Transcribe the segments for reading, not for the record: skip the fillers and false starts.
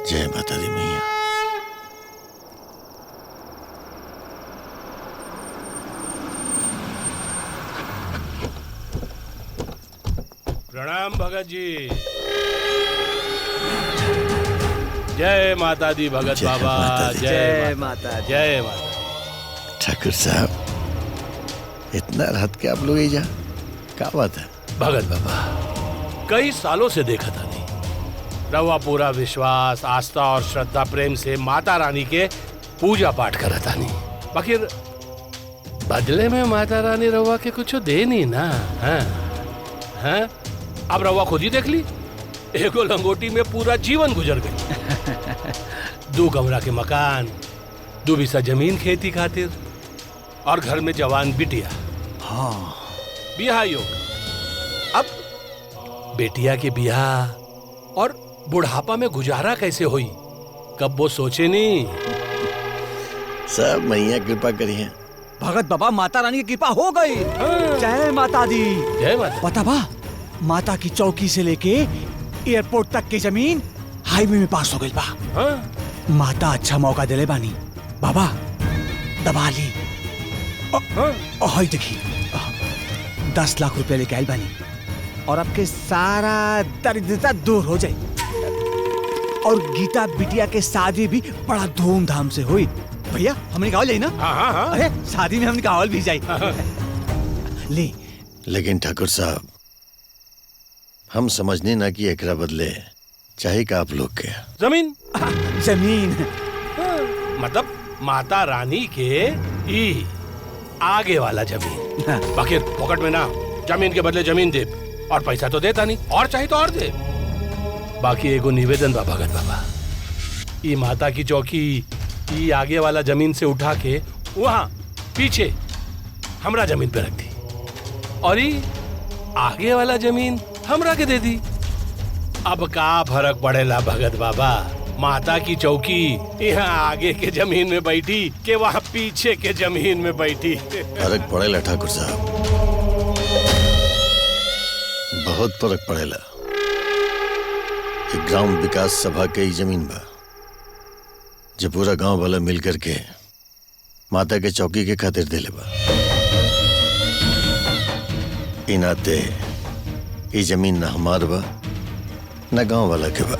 जय माता दी मैया। प्रणाम भगत जी। जय माता दी भगत जय बाबा। माता दी। जय माता। जय माता। ठाकुर साहब, इतना रात के आप लोग ही जा, क्या बात है? भगत बाबा, कई सालों से देखा था नहीं, रवा पूरा विश्वास, आस्था और श्रद्धा प्रेम से माता रानी के पूजा पाठ करा था नहीं, बाकी बदले में माता रानी रवा के कुछ दे नहीं ना। हाँ हाँ, अब रवा खुद ही देख ली, एगो लंगोटी में पूरा जीवन गुजर गई। 2 कमरा के मकान, 2 बीसा जमीन खेती खातिर, और घर में जवान बिटिया। हाँ, बियाह योग। अब बेटिया के बियाह और बुढ़ापा में गुजारा कैसे हुई, कब वो सोचे नहीं। सब मैया कृपा करी है। भगत बाबा, माता रानी की कृपा हो गई। जय माता दी। जय माता। पता बा, माता की चौकी से लेके एयरपोर्ट तक की जमीन हाईवे में पास हो गई बा। हाँ? माता अच्छा मौका दिले बानी। बाबा दबा ली। हाय देखी, 10 लाख रुपए लेके आयल बानी, और आपके सारा दरिद्रता दूर हो जाए, और गीता बिटिया के शादी भी बड़ा धूमधाम से हुई। भैया हमने गावल जाए ना? हाँ हाँ हाँ। अरे शादी में हमने गावल भी जाए। ले। लेकिन ठाकुर साहब, हम समझने ना कि एकरा बदले चाहे का आप लोग के जमीन। जमीन। मतलब माता रानी के ई आगे वाला जमीन। बाकी पॉकेट में ना, जमीन के बदले जमीन दे, और पैसा तो देता नहीं, और चाहिए तो और दे। बाकी एगो निवेदन बा भगत बाबा, ई माता की चौकी ई आगे वाला जमीन से उठा के वहाँ पीछे हमरा जमीन पे रख दी, और ई आगे वाला जमीन हमरा के दे दी। अब का फर्क पड़ेला भगत बाबा, माता की चौकी यहाँ आगे के जमीन में बैठी के वहाँ पीछे के जमीन में बैठी। फर्क पड़ेला ठाकुर साहब, बहुत फर्क पड़ेला। एक ग्राम विकास सभा के ही जमीन बा, जो पूरा गांव वाला मिल करके माता के चौकी के खातिर देले बा। इ नाते ये जमीन न हमार बा न गांव वाला के बा।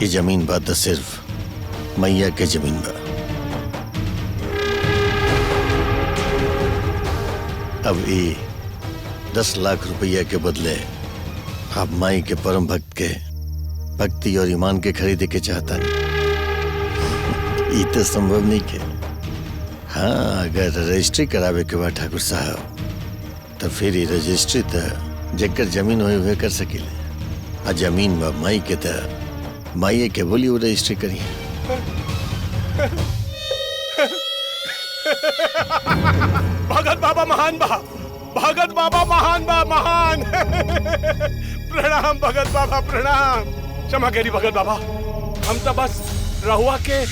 ये जमीन बा तो सिर्फ मैया के जमीन बा। अब ये 10 लाख रुपया के बदले आप माई के परम भक्त के भक्ति और ईमान के खरीदे के चाहता नहीं, ये तो संभव नहीं के। हाँ, अगर रजिस्ट्री करावे के बाद ठाकुर साहब, तो फिर ये रजिस्ट्री तो जेकर जमीन हुई हुए कर सकिले, आ जमीन बा माई के तो माई के बोली वो रजिस्ट्री करी। भगत बाबा महान बा, भगत बाबा महान बा, महान। प्रणाम भगत बाबा, प्रणाम। क्षमा करी भगत बाबा, हम तो बस रहुआ के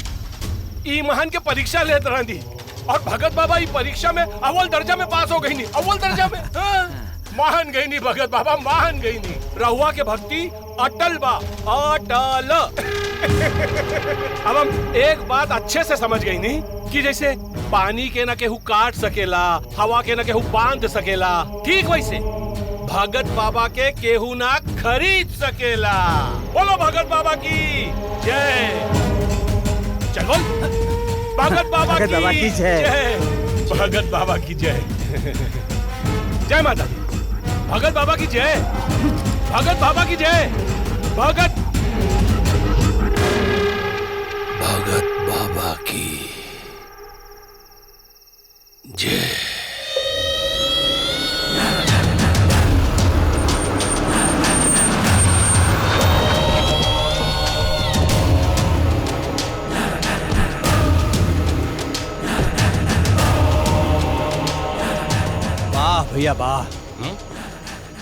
ई महान के परीक्षा लेत रहनी, और भगत बाबा ई परीक्षा में अव्वल दर्जा में पास हो गई नी, अव्वल दर्जा में। हाँ? महान गई नी भगत बाबा, महान गई नी। रहुआ के भक्ति अटल बा, अटल। अब हम एक बात अच्छे से समझ गई नी, कि जैसे पानी के न केहू काट सकेला, हवा के न केहू बांध सकेला, ठीक वैसे भगत बाबा के केहू ना खरीद सकेला। बोलो भगत बाबा की जय। चल बोल, भगत बाबा की जय। भगत बाबा की जय। जय माता दी। भगत बाबा की जय। भगत बाबा की जय। भगत बाबा की जय। भैया वाह,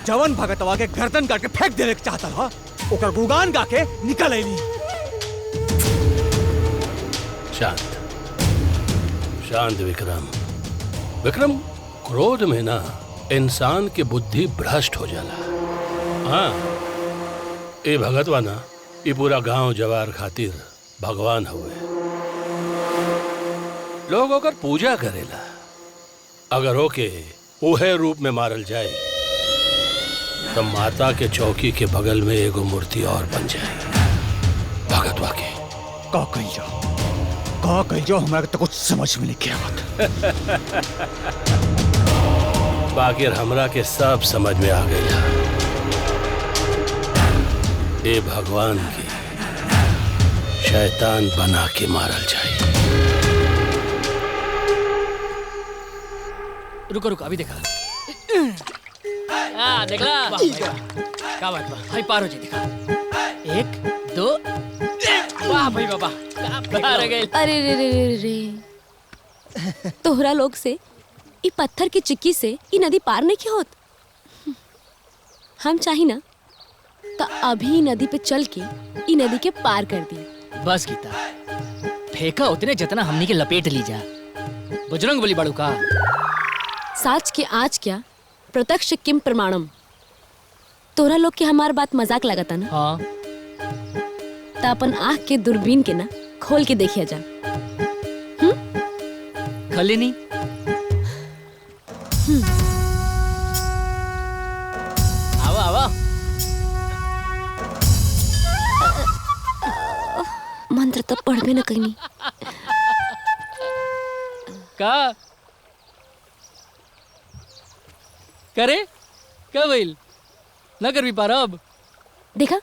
जवन भगतवा के गर्दन काट के फेंक देने के चाहता था, ओकर गुगान गा के निकल आईली। शांत शांत विक्रम। विक्रम, क्रोध में ना इंसान की बुद्धि भ्रष्ट हो जाला। हाँ, ए भगतवा ना ये पूरा गांव जवार खातिर भगवान हुए। लोग अगर पूजा करेला, अगर ओके उहे रूप में मारल जाए तो माता के चौकी के बगल में एगो मूर्ति और बन जाए। भगतवा के का कही जाओ हमारा तो कुछ समझ में नहीं आवत। बाकी हमरा के सब समझ में आ गया। ये भगवान की शैतान बना के मारल जाए। रुको रुको अभी देखा। देखला क्या बात बा भाई, पार हो जाए। देखा 1 2 वाह भाई बाबा पार गए। अरे रे रे रे रे तोहरा लोग से ई पत्थर की चिक्की से ई नदी पार नहीं किया होत। हम चाही ना तो अभी नदी पे चल के ई नदी के पार कर दी। बस गीता, फेंका उतने जितना हमनी के लपेट ली जा। बुजुर्ग बोली बड़ू का साच के आज क्या प्रत्यक्ष किम प्रमाणम। तोहरा लोग के हमार बात मजाक लगता ना, हाँ तो अपन आँख के दूरबीन के ना खोल के देखिया जा। खली नहीं आवा आवा। मंत्र तो पढ़बे न कहीं। का करे क्या भइल न कर भी पारा। अब देखा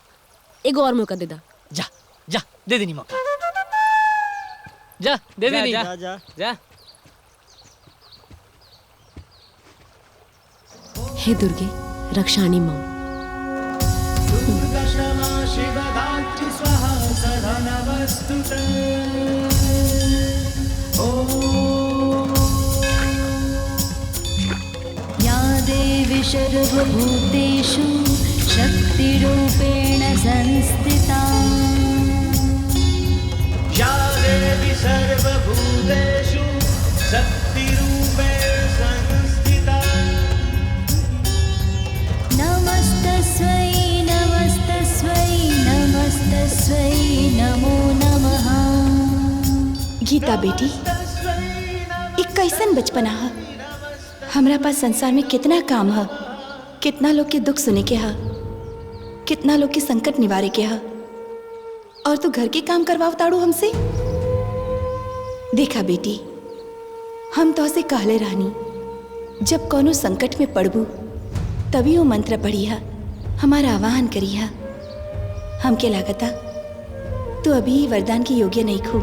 एगो और मौका दे दा। जा जा दे देनी मौका। जा दे देनी जा जा जा। हे दुर्गे रक्षाणी मम। या देवी सर्वभूतेषु शक्तिरूपेण संस्थिता। या देवी सर्वभूतेषु शक्तिरूपेण संस्थिता। नमस्तस्यै नमस्तस्यै नमस्तस्यै नमो नमः। गीता बेटी, एक कैसन बचपना है। हमरा पास संसार में कितना काम है, कितना लोग के दुख सुने के है, कितना लोग के संकट निवारे के है, और तू घर के काम करवाव ताड़ू हमसे। देखा बेटी, हम तो से कहले रहनी जब कोनो संकट में पड़बू तभी वो मंत्र पढ़िया, हमारा आवाहन करिया। हमके लागता तू अभी वरदान के योग्य नहीं खू।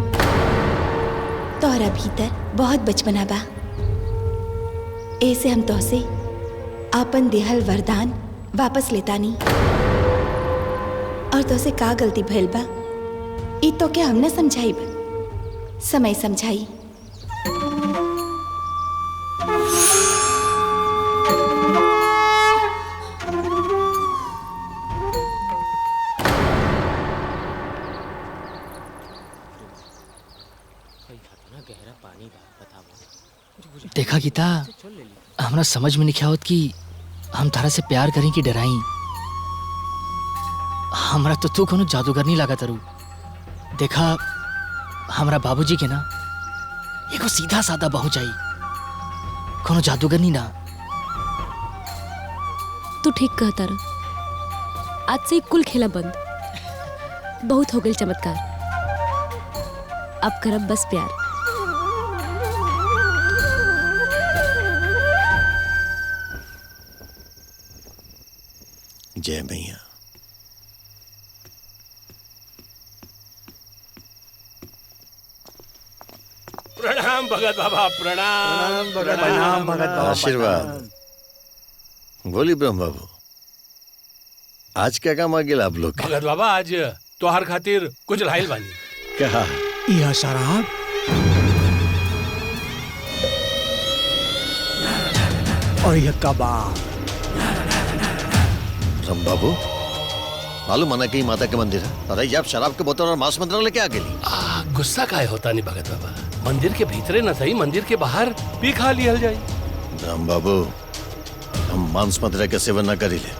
तोहरा भीतर बहुत बचपना बा। ऐसे हम तोहसे आपन देहल वरदान वापस लेतानी। और तोहसे का गलती भइल बा ई तो क्या हमने समझाइब, समय समझाई। देखा गीता, हमरा समझ में नहीं आवत कि हम तारा से प्यार करें कि डराई। हमरा तो तू कोनो जादूगर नहीं लगा तारू। देखा हमरा बाबूजी के ना एगो सीधा साधा बहू चाहिए, कोनो जादूगर नहीं ना। तू ठीक कहता रहा। आज से कुल खेला बंद। बहुत हो गई चमत्कार, अब करब बस प्यार। जय मैया। प्रणाम भगत बाबा, प्रणाम प्रणाम भगत बाबा। आशीर्वाद। बोली ब्रह्म बाबू, आज क्या काम आ गया आप लोग के? भगत बाबा आज तोहार खातिर कुछ लाइल बानी। कहा यह शराब और यह कबाब। ब्रह्म बाबू, मालूम मना कहीं माता के मंदिर है, अरे आप शराब के बोतल और मांस मंदिर लेके आ गई। गुस्सा काहे होता नहीं भगत बाबा। मंदिर के भीतरे न सही, मंदिर के बाहर भी खा लिया जाए। ब्रह्म बाबू, हम मांस मदिरा के सेवन न करी ले,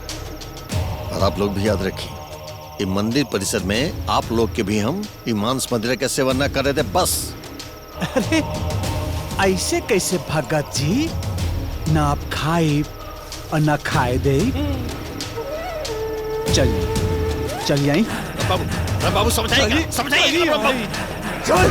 और आप लोग भी याद रखिए ये मंदिर परिसर में आप लोग के भी हम ये मांस मदिरा का सेवन न कर रहे थे बस। अरे ऐसे कैसे भगत जी, ना आप खाए और ना खाए दे। चल आई बाबू बाबू समझाइए समझाइए। चल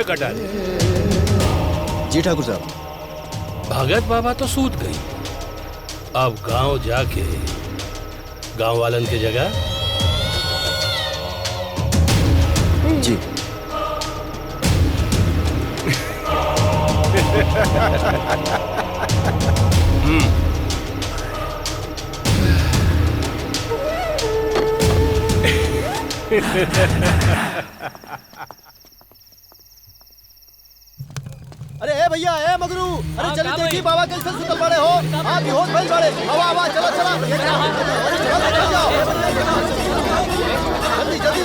कटारी। जी ठाकुर साहब। भगत बाबा तो सूत गई, अब गांव जाके गांव वालन के जगह जी। अरे ए भैया ए मगरू, अरे चल देखी बाबा कैसे सुतल पड़े हो। आप भी होश भइल बड़े। हवा हवा चलो चलो। चल जाओ जल्दी जल्दी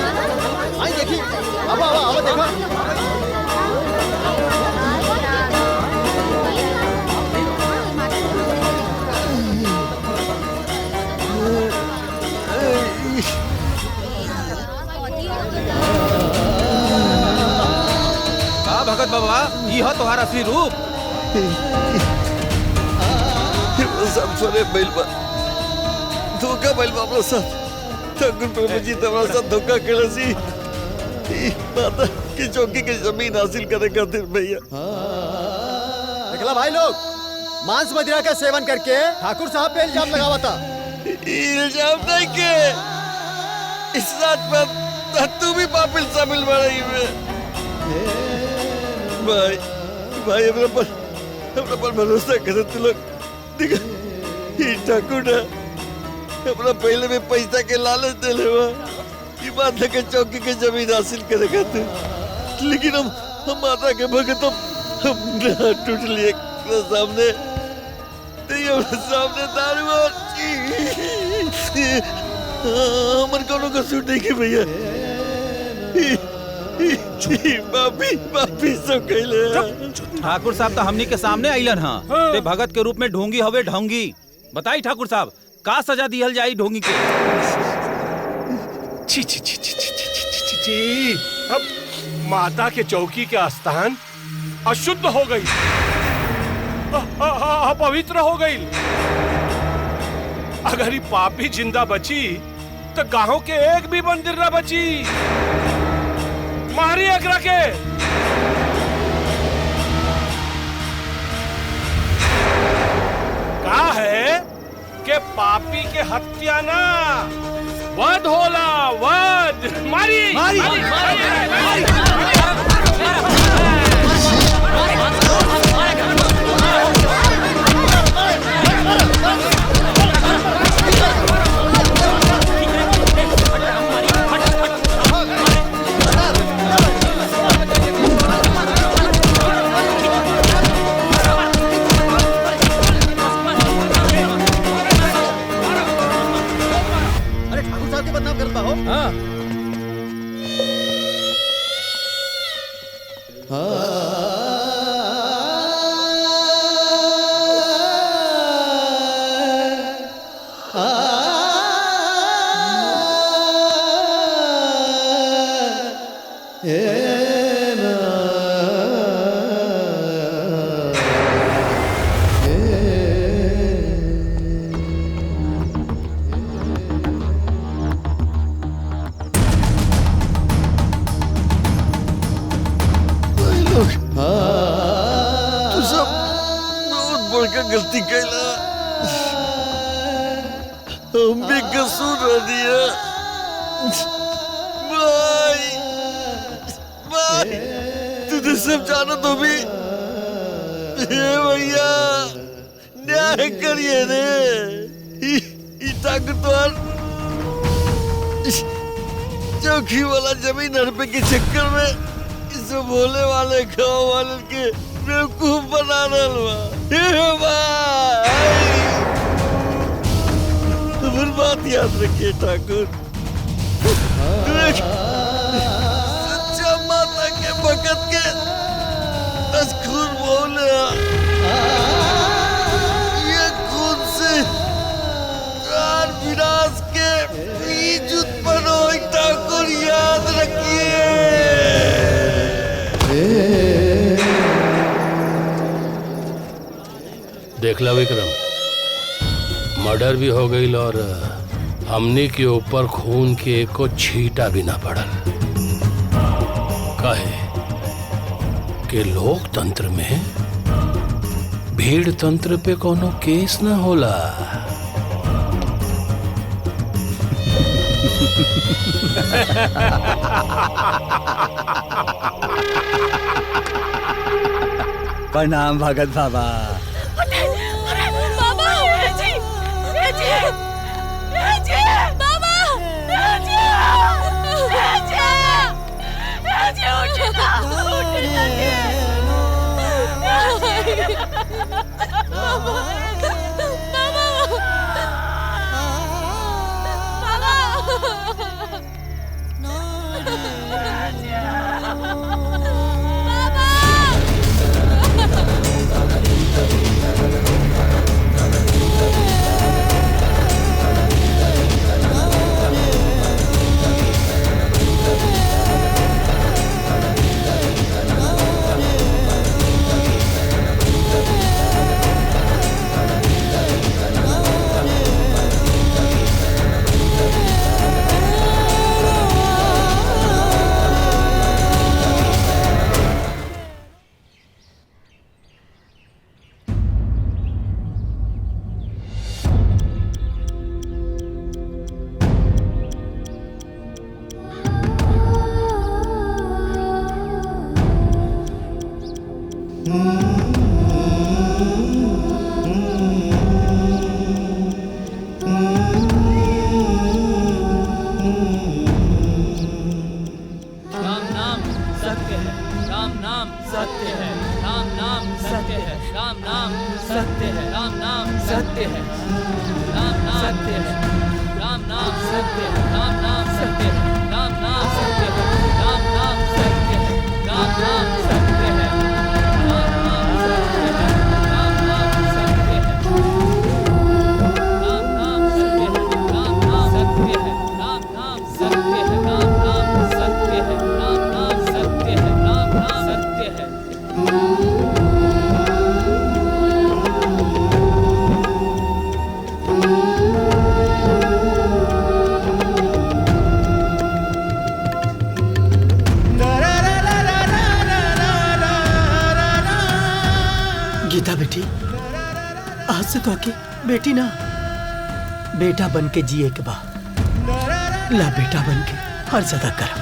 आई देखी। हवा हवा हवा देखो। भगत बाबा ये हो तुम्हारा असली रूप। सब सरे बैल बा धोखा बैल बा अपना साथ ठाकुर प्रभु जी तुम्हारा साथ धोखा केलसी माता की चौकी की जमीन हासिल करे खातिर भैया। निकला भाई लोग, मांस मदिरा का सेवन करके ठाकुर साहब पे इल्जाम लगावा था। इल्जाम नहीं के इस रात पर तू भी पापिल शामिल बड़ी में। भाई भाई हमरा पर भरोसा करे तू लोग। देखा ये ठाकुर ना हमरा पहले में पैसा के लालच दिले हुआ ये बात लेके चौकी के जमीन हासिल करे खातिर, लेकिन हम माता के भगत हम ना टूट लिए सामने सामने दारू हमर कोनो को सूट नहीं के भैया। ठाकुर साहब तो हमनी के सामने आइलन हाँ। ते भगत के रूप में ढोंगी हवे ढोंगी। बताई ठाकुर साहब का सजा दिहल जाई ढोंगी के? छी छी छी छी छी छी छी छी छी। अब माता के चौकी के स्थान अशुद्ध हो गई, अपवित्र हो गई। अगर ये पापी जिंदा बची तो गांव के एक भी मंदिर न बची। मारी अगरा के। कहा है कि पापी के हत्या ना वध होला, वध। मारी मारी, मारी, मारी, मारी, मारी। बड़का गलती कैला। हम भी कसूर रह दिया। भाई भाई तुझे सब जानो तो भी भैया न्याय करिए रे। ताकतवर चौकी वाला जमीन हड़पे के चक्कर में इस भोले वाले गाँव वाले के बेवकूफ बना रहा। हमारी बात याद रखिए ठाकुर। सच्चा माता के भगत के खून बोले ये खून से विनाश के बीज उत्पन्न हो। ठाकुर याद रखिए। देख ला विक्रम, मर्डर भी हो गई और हमने के ऊपर खून के एको छींटा भी ना पड़ल। काहे कि लोकतंत्र में भीड़ तंत्र पे कोनो केस ना होला। प्रणाम भगत बाबा। गीता बेटी, आज से तो आके बेटी ना बेटा बन के जिए के बाद ला बेटा बन के हर जगह कर।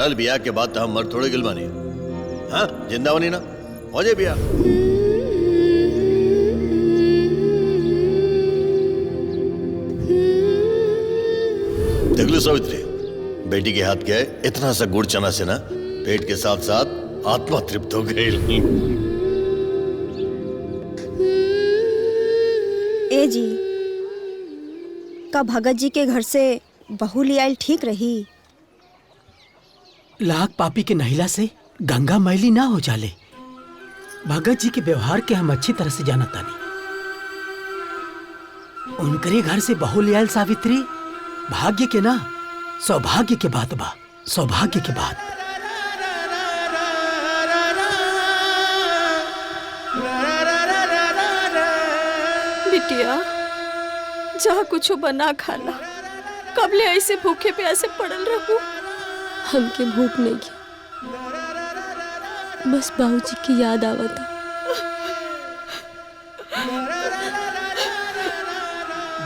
रहल बिया के बाद हम मर थोड़े गिल बानी। हाँ जिंदा बनी ना हो जाए बिया। देख लो सावित्री, बेटी के हाथ के इतना सा गुड़ चना से ना पेट के साथ साथ आत्मा तृप्त हो गई। ए जी, का भगत जी के घर से बहू ले आयल ठीक रही? लाख पापी के नहिला से गंगा मैली ना हो जाले। भगत जी के व्यवहार के हम अच्छी तरह से जानता नहीं। उनकरे घर से बहू ले आयल सावित्री भाग्य के ना सौभाग्य के बात बा, सौभाग्य के बात। बिटिया जहाँ कुछ बना खाला, कबले ऐसे भूखे प्यासे पड़ल रहू। हमके भूख नहीं की, बस बाबूजी की याद आवता।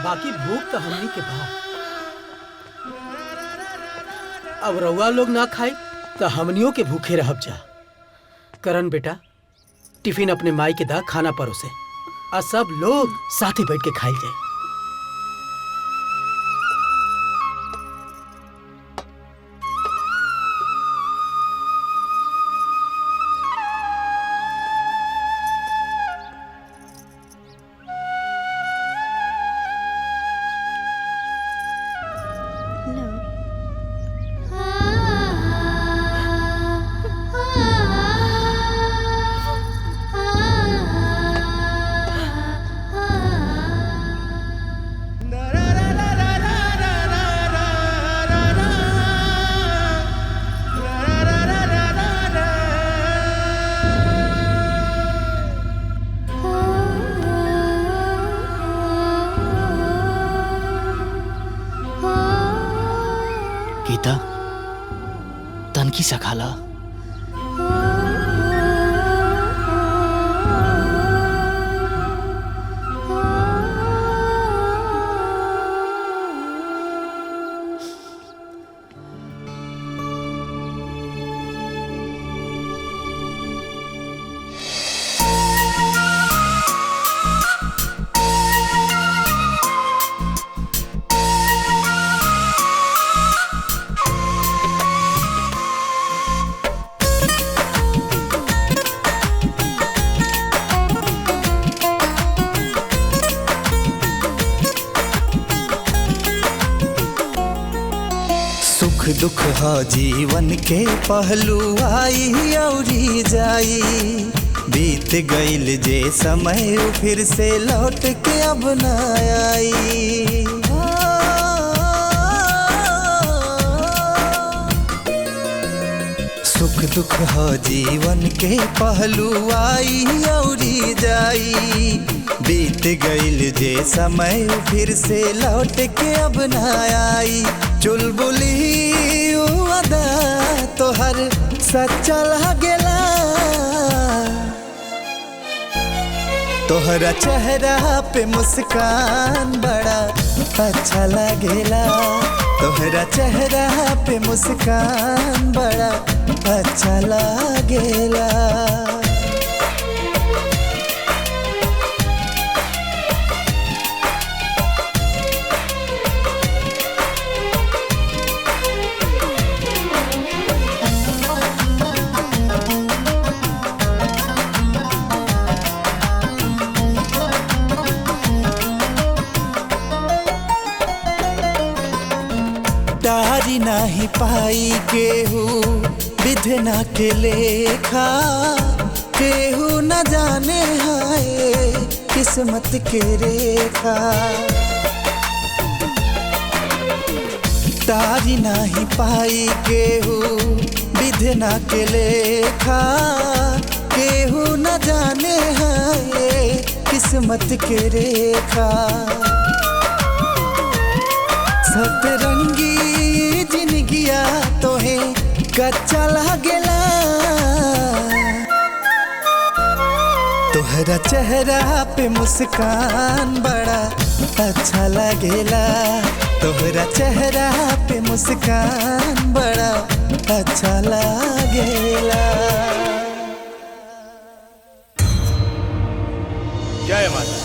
बाकी भूख तो हमनी के बा। अब रउआ लोग ना खाए तो हमनियों के भूखे रहब जा। करण बेटा, टिफिन अपने माई के दा, खाना परोसे और सब लोग साथे बैठ के खाइल जाए। गीता, तन की सखाला। दुख हा जीवन के पहलू आई औरी जाई। बीत गईल जे समय फिर से लौट के अब न आई। सुख दुख हा जीवन के पहलू आई औरी जाई। बीत गईल जे समय फिर से लौट के अब न आई। चुलबुली अदा तोहर सच्चा लागेला। तोहरा चेहरा पे मुस्कान बड़ा अच्छा लागेला। तोहरा चेहरा पे मुस्कान बड़ा अच्छा लागेला। तारी नाही पाई केहू विधना के लेखा। केहू न जाने हाय किस्मत के रेखा। तारी नाही पाई केहू विधना के लेखा। केहू न जाने हाय किस्मत के रेखा। सतरंगी जिंदगिया तोहे कच्चा लागेला। तोहरा चेहरा पे मुस्कान बड़ा अच्छा लागेला। तोहरा चेहरा पे मुस्कान बड़ा अच्छा लागेला। जय माता,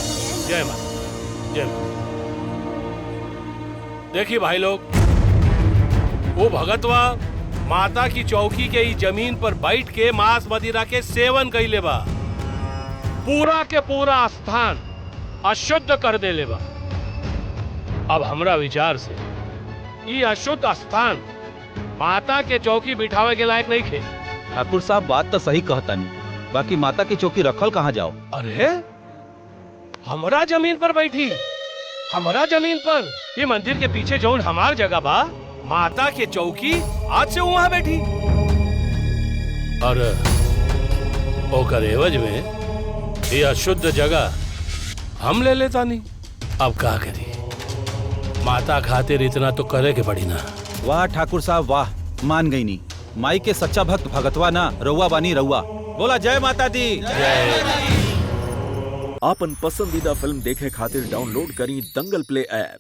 जय माता, जय माता। देखिए भाई लोग, वो भगतवा माता की चौकी के ही जमीन पर बैठ के मांस मदिरा के सेवन कइले बा, पूरा के पूरा स्थान अशुद्ध कर देले बा। अब हमरा विचार से ये अशुद्ध स्थान माता के चौकी बिठावे के लायक नहीं खे। ठाकुर साहब बात तो सही कहता नहीं, बाकी माता की चौकी रखल कहाँ जाओ? अरे हमरा जमीन पर बैठी, हमरा जमीन पर, ये मंदिर के पीछे जौन हमार जगह बा, माता के चौकी आज से वहां बैठी। और ओकर एवज में ये अशुद्ध जगह हम ले लेता नहीं। अब क्या करी, माता खातिर इतना तो करे के पड़ी ना। वाह ठाकुर साहब वाह, मान गई नी। माई के सच्चा भक्त भगतवा ना, रउआ बानी रउआ। बोला जय माता दी। आपन पसंदीदा फिल्म देखे खातिर डाउनलोड करी दंगल प्ले ऐप।